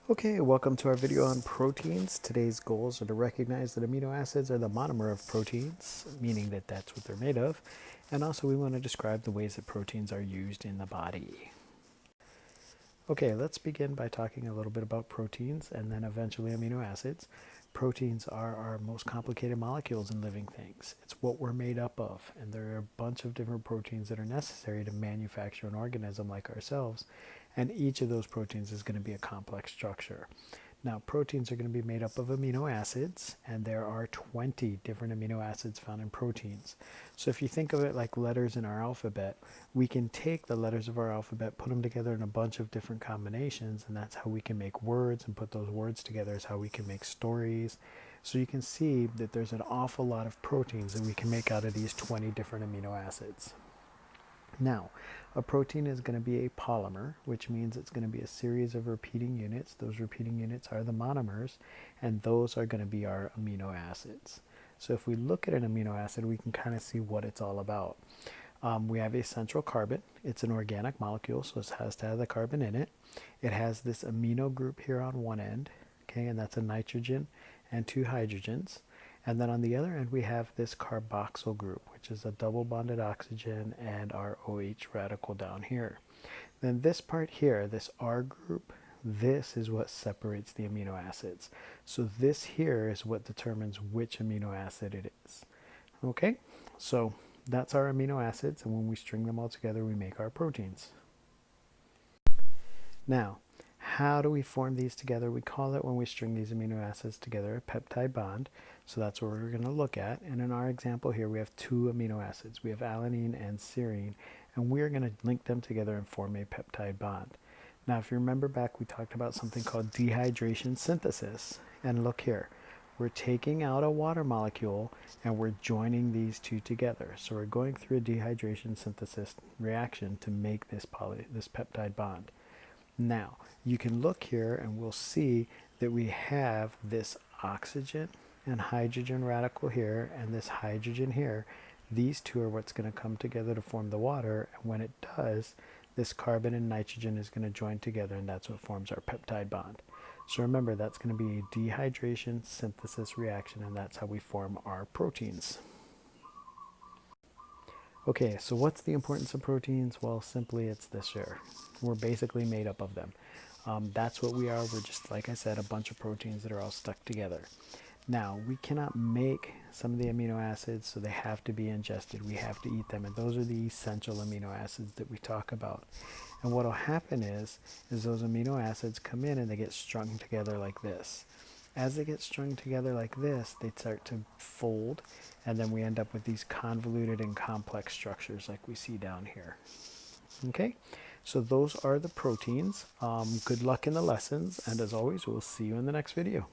Okay, welcome to our video on proteins. Today's goals are to recognize that amino acids are the monomer of proteins, meaning that that's what they're made of. And also we want to describe the ways that proteins are used in the body. Okay, let's begin by talking a little bit about proteins and then eventually amino acids. Proteins are our most complicated molecules in living things. It's what we're made up of, and there are a bunch of different proteins that are necessary to manufacture an organism like ourselves, and each of those proteins is going to be a complex structure. Now, proteins are going to be made up of amino acids, and there are 20 different amino acids found in proteins. So if you think of it like letters in our alphabet, we can take the letters of our alphabet, put them together in a bunch of different combinations, and that's how we can make words, and put those words together is how we can make stories. So you can see that there's an awful lot of proteins that we can make out of these 20 different amino acids. Now, a protein is going to be a polymer, which means it's going to be a series of repeating units. Those repeating units are the monomers, and those are going to be our amino acids. So if we look at an amino acid, we can kind of see what it's all about. We have a central carbon. It's an organic molecule, so it has to have the carbon in it. It has this amino group here on one end, okay, and that's a nitrogen and two hydrogens. And then on the other end, we have this carboxyl group, which is a double bonded oxygen and our OH radical down here. Then this part here, this R group, this is what separates the amino acids. So this here is what determines which amino acid it is. Okay, so that's our amino acids, and when we string them all together, we make our proteins. Now, how do we form these together? We call it, when we string these amino acids together, a peptide bond. So that's what we're going to look at. And in our example here, we have two amino acids. We have alanine and serine, and we're going to link them together and form a peptide bond. Now, if you remember back, we talked about something called dehydration synthesis. And look here, we're taking out a water molecule and we're joining these two together. So we're going through a dehydration synthesis reaction to make this peptide bond. Now, you can look here and we'll see that we have this oxygen and hydrogen radical here and this hydrogen here. These two are what's going to come together to form the water, and when it does, this carbon and nitrogen is going to join together, and that's what forms our peptide bond. So remember, that's going to be a dehydration synthesis reaction, and that's how we form our proteins. Okay, so what's the importance of proteins? Well, simply it's this here. We're basically made up of them. That's what we are. We're just, like I said, a bunch of proteins that are all stuck together. Now, we cannot make some of the amino acids, so they have to be ingested. We have to eat them, and those are the essential amino acids that we talk about. And what will happen is those amino acids come in and they get strung together like this. As they get strung together like this, they start to fold, and then we end up with these convoluted and complex structures like we see down here. Okay, so those are the proteins. Good luck in the lessons, and as always, we'll see you in the next video.